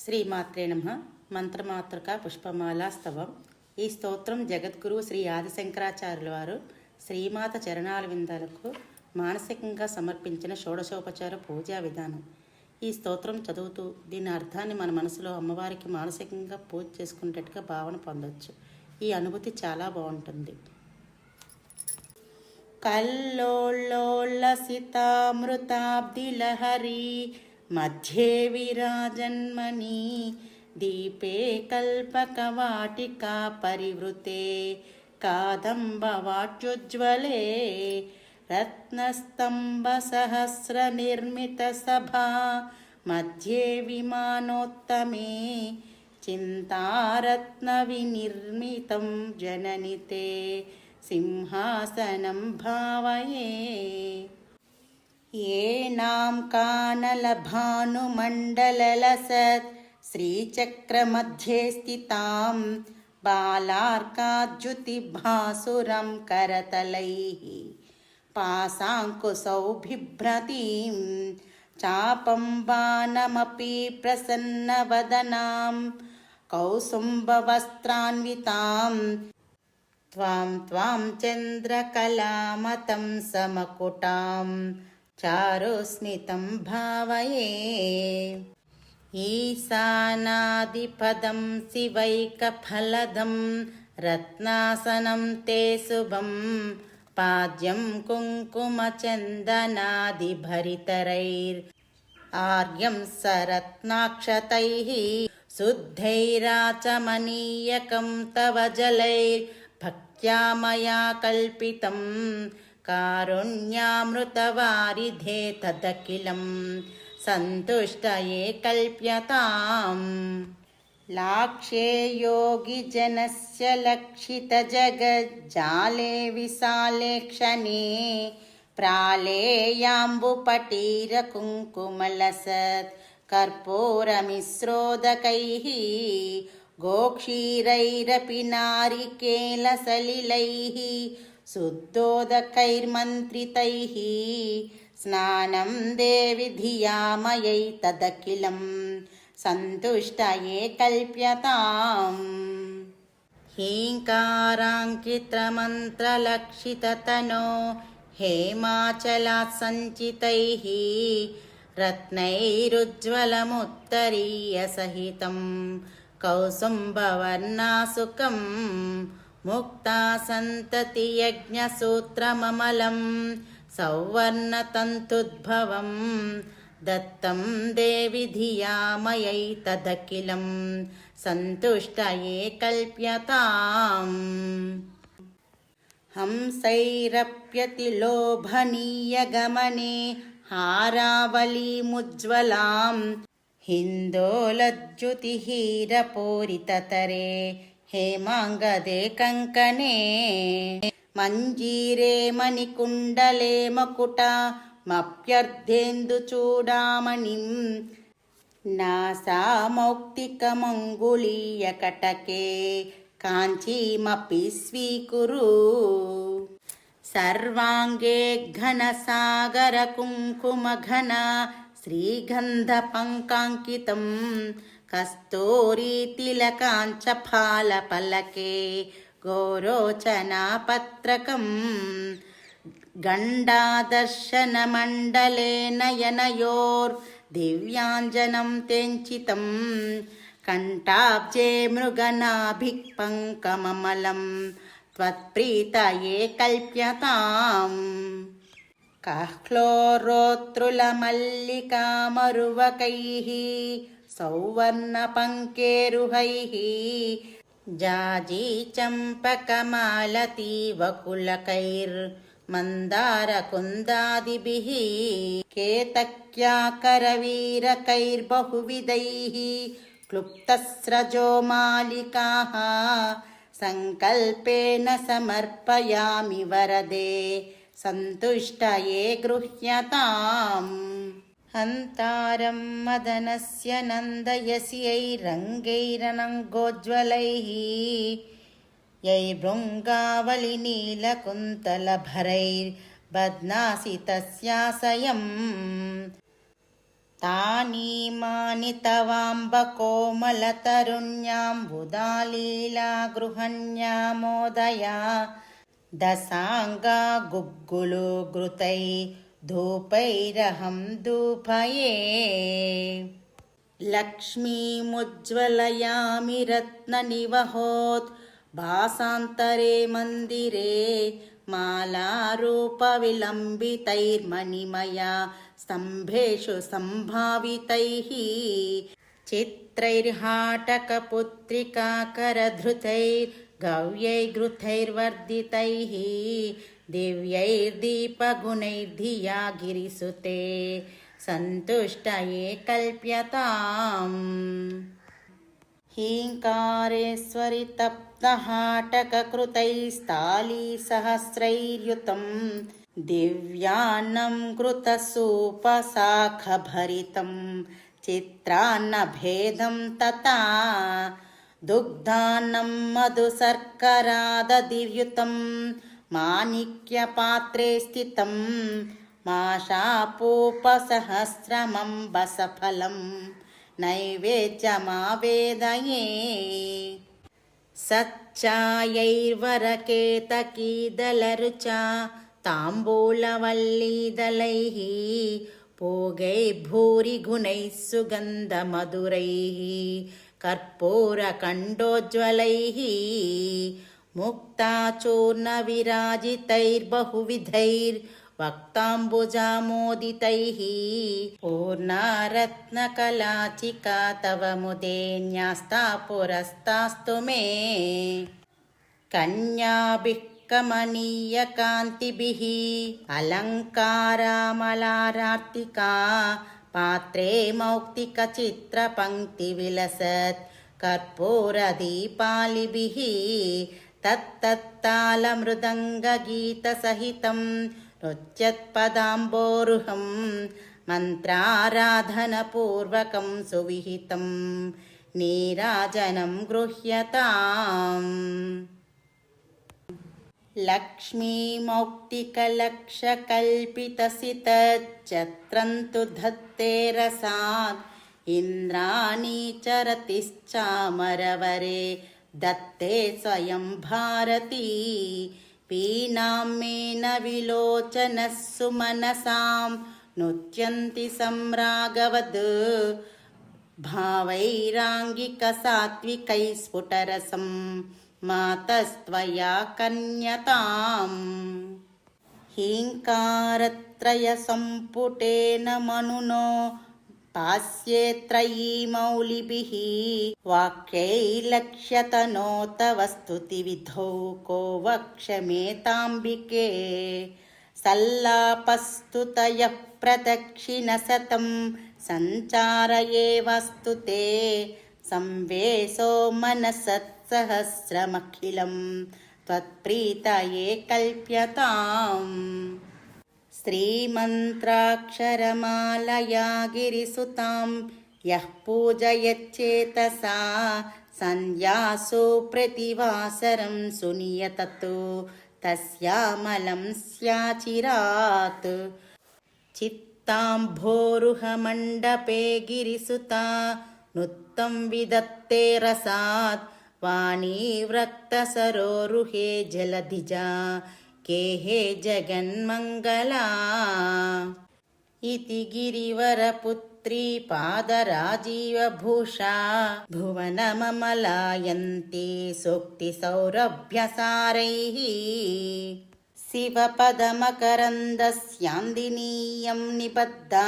శ్రీమాత్రే నమః. మంత్రమాతృక పుష్పమాలా స్తవం. ఈ స్తోత్రం జగద్గురు శ్రీ ఆదిశంకరాచార్యుల వారు శ్రీమాత చరణాల విందాలకు మానసికంగా సమర్పించిన షోడశోపచార పూజా విధానం. ఈ స్తోత్రం చదువుతూ దీని అర్థాన్ని మన మనసులో అమ్మవారికి మానసికంగా పూజ చేసుకునేటట్టుగా భావన పొందవచ్చు. ఈ అనుభూతి చాలా బాగుంటుంది. కల్లోళ్ళోల్లసితామృతాబ్దిలహరి మధ్యే విరాజన్మణి దీపే కల్పకవాటికా పరివృతే కాదంబవాట్యుజ్వలే రత్నస్తంభసహస్రనిర్మితసభా మధ్యే విమానోత్తమే చింతారత్నవినిర్మితం జననితే సింహాసనం భావయే. ఏనాం కానలభానుమండలలసత్ శ్రీచక్రమధ్యే స్థితాం బాలార్కాద్యుతిభాసురం కరతలైః పాశాంకుశౌ బిభ్రతీం చాపం బాణమపి ప్రసన్నవదనాం కౌసుంభవస్త్రాన్వితాం త్వాం చంద్రకళామతం సమకుటాం చారుస్మితం భావయే. ఈశానాదిపదం శివైకఫలదం రత్నాసనం తే శుభం పాద్యం కుంకుమచందనాదిభరితరైర్ ఆర్యం సరత్నాక్షతైః శుద్ధైరాచమనీయకం తవ జలైర్ భక్త్యా మయా కల్పితం కారుణ్యామృతవారిధే తదఖిలం సంతుష్టయే కల్ప్యతాం. లాక్షే యోగిజనస్య లక్షితజగజ్జాలే విశాలే క్షణే ప్రాళేయాంబుపటీరకుంకుమలసత్ కర్పూరమిశ్రోదకైః గోక్షీరైరపి నారికేలసలిలైః శుద్ధోదకైర్మంత్రితైః స్నానం దేవి ధియామయై తదఖిలం సంతుష్టయే కల్ప్యతాం. హీంకారాంకితమంత్రలక్షితతనో హేమాచలాత్ సంచితైః రత్నైరుజ్వలముత్తరీయసహితం కౌసుంభవర్ణాసుకం ముక్తాసంతతి యజ్ఞసూత్రమమలం సౌవర్ణతంతుద్భవం దత్తం దేవి ధియామయై తదఖిలం సంతుష్టయే కల్ప్యతాం. హంసైరప్యతిలోభనీయగమనే హారావళీముజ్వలాం హిందోలజ్జుతిహీరపూరితతరే హేమాంగదే కంకణే మంజీరే మణికుండలే మకుటమప్యర్ధేందుచూడామణిం నాసామౌక్తికమంగుళీయకటకే కాంచీమపి స్వీకురు. సర్వాంగే ఘనసాగరకుంకుమఘన శ్రీగంధపంకాంకితం కస్తూరీతిలకాంచఫాలపలకే గోరోచనాపత్రకం గండాదర్శనమండలే నయనయోర్ దివ్యాంజనం తెంచితం కంఠాబ్జే మృగనాభిః పంకమమలం త్వత్ప్రీతయే కల్ప్యతాం. కహ్లోరోత్రులమల్లికామరువకైః సౌవర్ణపంకేరుహైః జాజీచంపకమాలతీవకులకైర్ మందారకుందాదిభిః కేతక్యాకరవీరకైర్బహువిధైః క్లుప్తస్రజో మాలికాః సంకల్పేన సమర్పయామి వరదే సంతుష్టయే గృహ్యతాం. హంతారం మదనస్య నందయస్యైరంగైరనంగోజ్వలైః యైభృంగావళినీలకుంతలభరైర్బధ్నాసి తస్యాశయం तानीमानि तवाम्ब कोमलतरुण्याम्बुदालीला गृहण्यामोदया दशाङ्गा गुग्गुलो घृतै धूपैरहं धूपये लक्ष्मीमुज्ज्वलयामि रत्ननिवहोत् भासान्तरे मन्दिरे मालारूपविलम्बितैर्मणिमया स्तम्भेषु सम्भावितैः चित्रैर्हाटकपुत्रिकाकरधृतैर्गव्यैर्घृतैर्वर्धितैः दिव्यैर्दीपगुणैर्धिया गिरिसुते सन्तुष्टये कल्प्यताम् हीङ्कारेश्वरि तप्तहाटककृतैस्तालीसहस्रैर्युतं दिव्यान्नं घृतसूपशाखभरितं चित्रान्नभेदं तथा दुग्धान्नं मधुशर्करादधियुतं माणिक्यपात्रे स्थितं माशापूपसहस्रमम्बसफलं नैवेद्यमावेदये सच्चायैर्वरकेतकीदलरुचा ताम्बूलवल्लीदलैः पूगैर्भूरिगुणैः सुगन्धमधुरैः कर्पूरकण्डोज्ज्वलैः मुक्ताचूर्णविराजितैर्बहुविधैर्वक्ताम्बुजामोदितैः पूर्णारत्नकलाचिका तव मुदे न्यस्ता पुरस्तास्तु मे कन्याभिः कमनीयकान्तिभिः अलङ्कारामलारार्तिका पात्रे मौक्तिकचित्रपङ्क्तिविलसत् कर्पूरदीपालिभिः तत्तत्तालमृदङ्गगीतसहितं नृत्यत्पदाम्बोरुहं मन्त्राराधनपूर्वकं सुविहितं नीराजनं गृह्यताम् लक्ष्मीमौक्तिकलक्षकल्पितसितच्छत्रं तु धत्ते रसात् इन्द्राणी चरतिश्चामरवरे दत्ते स्वयं भारती पीनां मेन विलोचनः सुमनसां नृत्यन्ति सम्रागवद् भावैराङ्गिकसात्विकैः स्फुटरसं मातस्त्वया कन्यताम् हीङ्कारत्रयसम्पुटेन मनुनो पास्ये त्रयीमौलिभिः वाक्यैर्लक्ष्यतनोतवस्तुतिविधौ को वक्ष्यमेताम्बिके सल्लापस्तुतयः प्रदक्षिणशतं सञ्चारयेवस्तु ते संवेशो मनसत्सहस्रमखिलं त्वत्प्रीतये कल्प्यताम् श्रीमन्त्राक्षरमालया गिरिसुतां यः पूजयच्चेतसा सन्ध्यासु प्रतिवासरं सुनियततो तस्यामलं स्याचिरात् चित्ताम्भोरुहमण्डपे गिरिसुता नुत्तं विदत्ते रसात् वाणीव्रक्तसरोरुहे जलधिजा केहे जगन्मङ्गला इति गिरिवरपुत्री पादराजीवभूषा भुवनममलायन्ती सूक्तिसौरभ्यसारैः शिवपदमकरन्दस्यान्दिनीयं निबद्धा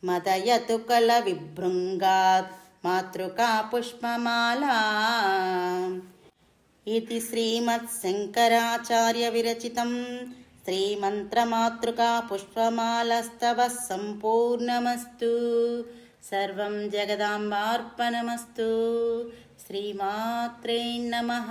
मदयतु कलविभृङ्गात् मातृका पुष्पमाला इति श्रीमत्शङ्कराचार्यविरचितं श्रीमन्त्रमातृका पुष्पमालास्तवः सम्पूर्णमस्तु। सर्वं जगदाम्बार्पणमस्तु। श्रीमात्रे नमः।